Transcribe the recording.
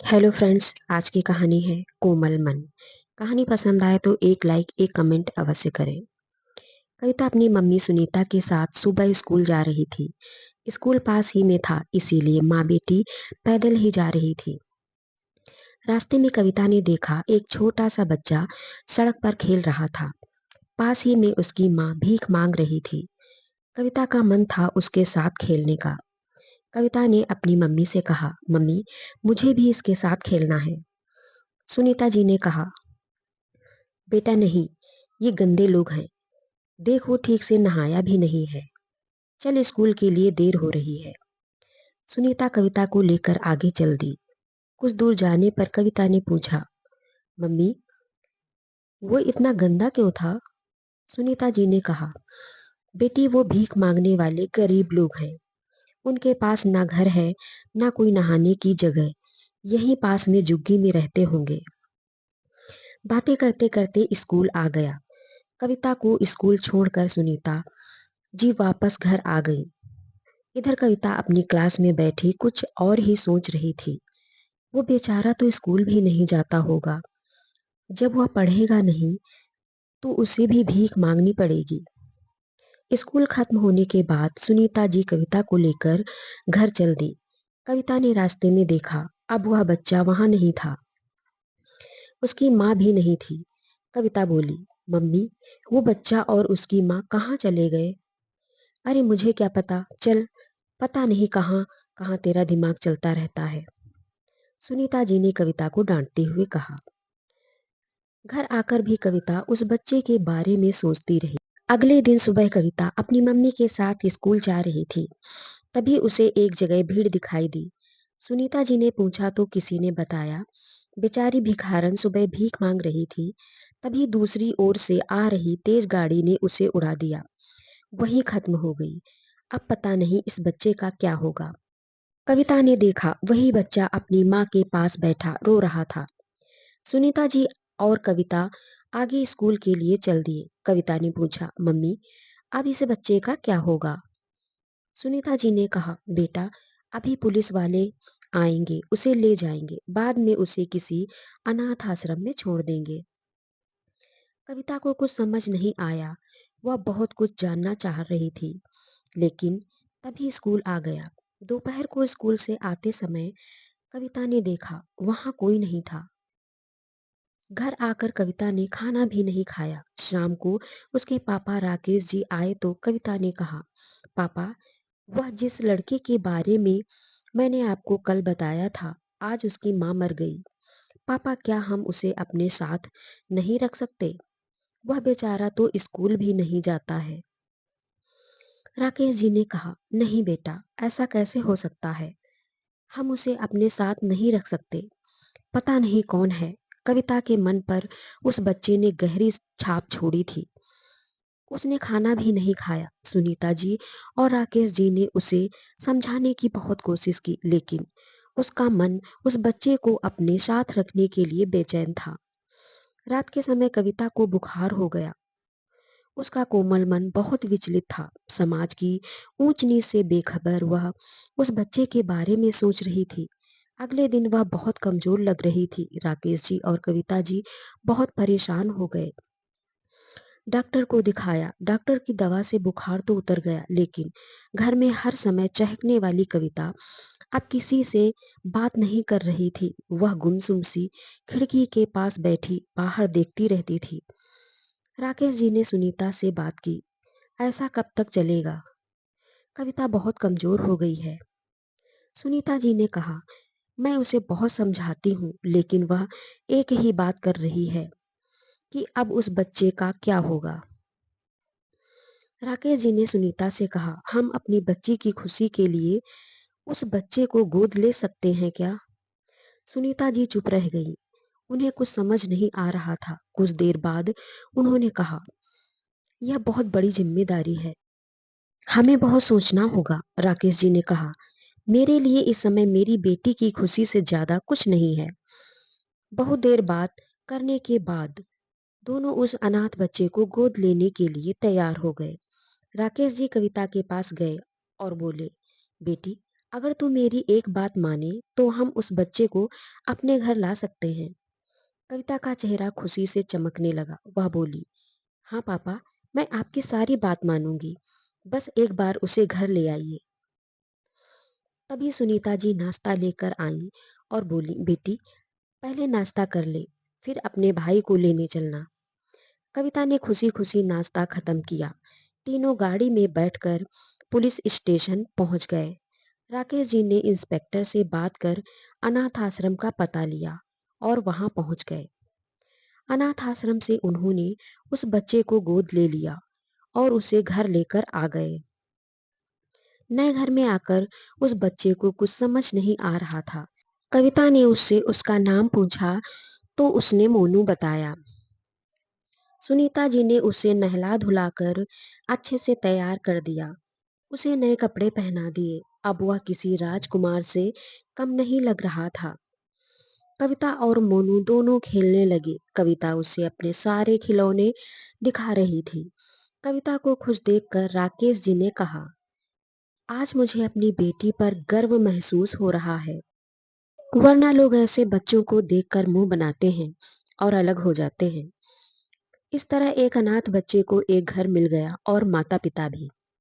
Hello friends, आज की कहानी है कोमल मन। कहानी पसंद आए तो एक लाइक एक कमेंट अवश्य करें। कविता अपनी मम्मी सुनीता के साथ सुबह स्कूल जा रही थी। स्कूल पास ही में था, इसीलिए माँ बेटी पैदल ही जा रही थी। रास्ते में कविता ने देखा एक छोटा सा बच्चा सड़क पर खेल रहा था। पास ही में उसकी माँ भीख मांग रही थी। कविता का मन था उसके साथ खेलने का। कविता ने अपनी मम्मी से कहा, मम्मी मुझे भी इसके साथ खेलना है। सुनीता जी ने कहा, बेटा नहीं, ये गंदे लोग हैं। देखो ठीक से नहाया भी नहीं है। चल स्कूल के लिए देर हो रही है। सुनीता कविता को लेकर आगे चल दी। कुछ दूर जाने पर कविता ने पूछा, मम्मी वो इतना गंदा क्यों था? सुनीता जी ने कहा, बेटी वो भीख मांगने वाले गरीब लोग हैं। उनके पास ना घर है, ना कोई नहाने की जगह। यहीं पास में झुग्गी में रहते होंगे। बातें करते करते स्कूल आ गया। कविता को स्कूल छोड़कर सुनीता जी वापस घर आ गई। इधर कविता अपनी क्लास में बैठी कुछ और ही सोच रही थी। वो बेचारा तो स्कूल भी नहीं जाता होगा। जब वह पढ़ेगा नहीं तो उसे भी भीख मांगनी पड़ेगी। स्कूल खत्म होने के बाद सुनीता जी कविता को लेकर घर चल दी। कविता ने रास्ते में देखा, अब वह बच्चा वहां नहीं था। उसकी माँ भी नहीं थी। कविता बोली, मम्मी वो बच्चा और उसकी माँ कहाँ चले गए? अरे मुझे क्या पता, चल। पता नहीं कहाँ कहाँ तेरा दिमाग चलता रहता है। सुनीता जी ने कविता को डांटते हुए कहा। घर आकर भी कविता उस बच्चे के बारे में सोचती रही। अगले दिन सुबह कविता अपनी मम्मी के साथ स्कूल जा रही थी। तभी उसे एक जगह भीड़ दिखाई दी। सुनीता जी ने पूछा तो किसी ने बताया, बेचारी भिखारन सुबह भीख मांग रही थी। तभी दूसरी ओर से आ रही तेज गाड़ी ने उसे उड़ा दिया। वही खत्म हो गई। अब पता नहीं इस बच्चे का क्या होगा। कविता ने देखा वही बच्चा अपनी माँ के पास बैठा रो रहा था। सुनीता जी और कविता आगे स्कूल के लिए चल दिए। कविता ने पूछा, मम्मी अब इस बच्चे का क्या होगा? सुनीता जी ने कहा, बेटा अभी पुलिस वाले आएंगे, उसे ले जाएंगे, बाद में उसे किसी अनाथ आश्रम में छोड़ देंगे। कविता को कुछ समझ नहीं आया। वह बहुत कुछ जानना चाह रही थी, लेकिन तभी स्कूल आ गया। दोपहर को स्कूल से आते समय कविता ने देखा वहां कोई नहीं था। घर आकर कविता ने खाना भी नहीं खाया। शाम को उसके पापा राकेश जी आए तो कविता ने कहा, पापा वह जिस लड़के के बारे में मैंने आपको कल बताया था, आज उसकी माँ मर गई। पापा क्या हम उसे अपने साथ नहीं रख सकते? वह बेचारा तो स्कूल भी नहीं जाता है। राकेश जी ने कहा, नहीं बेटा, ऐसा कैसे हो सकता है? हम उसे अपने साथ नहीं रख सकते। पता नहीं कौन है। कविता के मन पर उस बच्चे ने गहरी छाप छोड़ी थी। उसने खाना भी नहीं खाया। सुनीता जी और राकेश जी ने उसे समझाने की बहुत कोशिश की, लेकिन उसका मन उस बच्चे को अपने साथ रखने के लिए बेचैन था। रात के समय कविता को बुखार हो गया। उसका कोमल मन बहुत विचलित था। समाज की ऊंच नीच से बेखबर वह उस बच्चे के बारे में सोच रही थी। अगले दिन वह बहुत कमजोर लग रही थी। राकेश जी और कविता जी बहुत परेशान हो गए। डॉक्टर को दिखाया। डॉक्टर की दवा से बुखार तो उतर गया, लेकिन घर में हर समय चहकने वाली कविता अब किसी से बात नहीं कर रही थी। वह गुमसुम सी खिड़की के पास बैठी बाहर देखती रहती थी। राकेश जी ने सुनीता से बात की, ऐसा कब तक चलेगा? कविता बहुत कमजोर हो गई है। सुनीता जी ने कहा, मैं उसे बहुत समझाती हूँ, लेकिन वह एक ही बात कर रही है कि अब उस बच्चे का क्या होगा। राकेश जी ने सुनीता से कहा, हम अपनी बच्ची की खुशी के लिए उस बच्चे को गोद ले सकते हैं क्या? सुनीता जी चुप रह गई। उन्हें कुछ समझ नहीं आ रहा था। कुछ देर बाद उन्होंने कहा, यह बहुत बड़ी जिम्मेदारी है, हमें बहुत सोचना होगा। राकेश जी ने कहा, मेरे लिए इस समय मेरी बेटी की खुशी से ज्यादा कुछ नहीं है। बहुत देर बात करने के बाद दोनों उस अनाथ बच्चे को गोद लेने के लिए तैयार हो गए। राकेश जी कविता के पास गए और बोले, बेटी अगर तू मेरी एक बात माने तो हम उस बच्चे को अपने घर ला सकते हैं। कविता का चेहरा खुशी से चमकने लगा। वह बोली, हाँ पापा, मैं आपकी सारी बात मानूंगी। बस एक बार उसे घर ले आइए। तभी सुनीता जी नाश्ता लेकर आई और बोली, बेटी, पहले नाश्ता कर ले, फिर अपने भाई को लेने चलना। कविता ने खुशी खुशी नाश्ता खत्म किया। तीनों गाड़ी में बैठकर पुलिस स्टेशन पहुंच गए। राकेश जी ने इंस्पेक्टर से बात कर अनाथ आश्रम का पता लिया और वहां पहुंच गए। अनाथ आश्रम से उन्होंने उस बच्चे को गोद ले लिया और उसे घर लेकर आ गए। नए घर में आकर उस बच्चे को कुछ समझ नहीं आ रहा था। कविता ने उससे उसका नाम पूछा तो उसने मोनू बताया। सुनीता जी ने उसे नहला धुलाकर अच्छे से तैयार कर दिया। उसे नए कपड़े पहना दिए। अब वह किसी राजकुमार से कम नहीं लग रहा था। कविता और मोनू दोनों खेलने लगे। कविता उसे अपने सारे खिलौने दिखा रही थी। कविता को खुश देखकर राकेश जी ने कहा, आज मुझे अपनी बेटी पर गर्व महसूस हो रहा है। वरना लोग ऐसे बच्चों को देखकर मुंह बनाते हैं और अलग हो जाते हैं। इस तरह एक अनाथ बच्चे को एक घर मिल गया और माता पिता भी।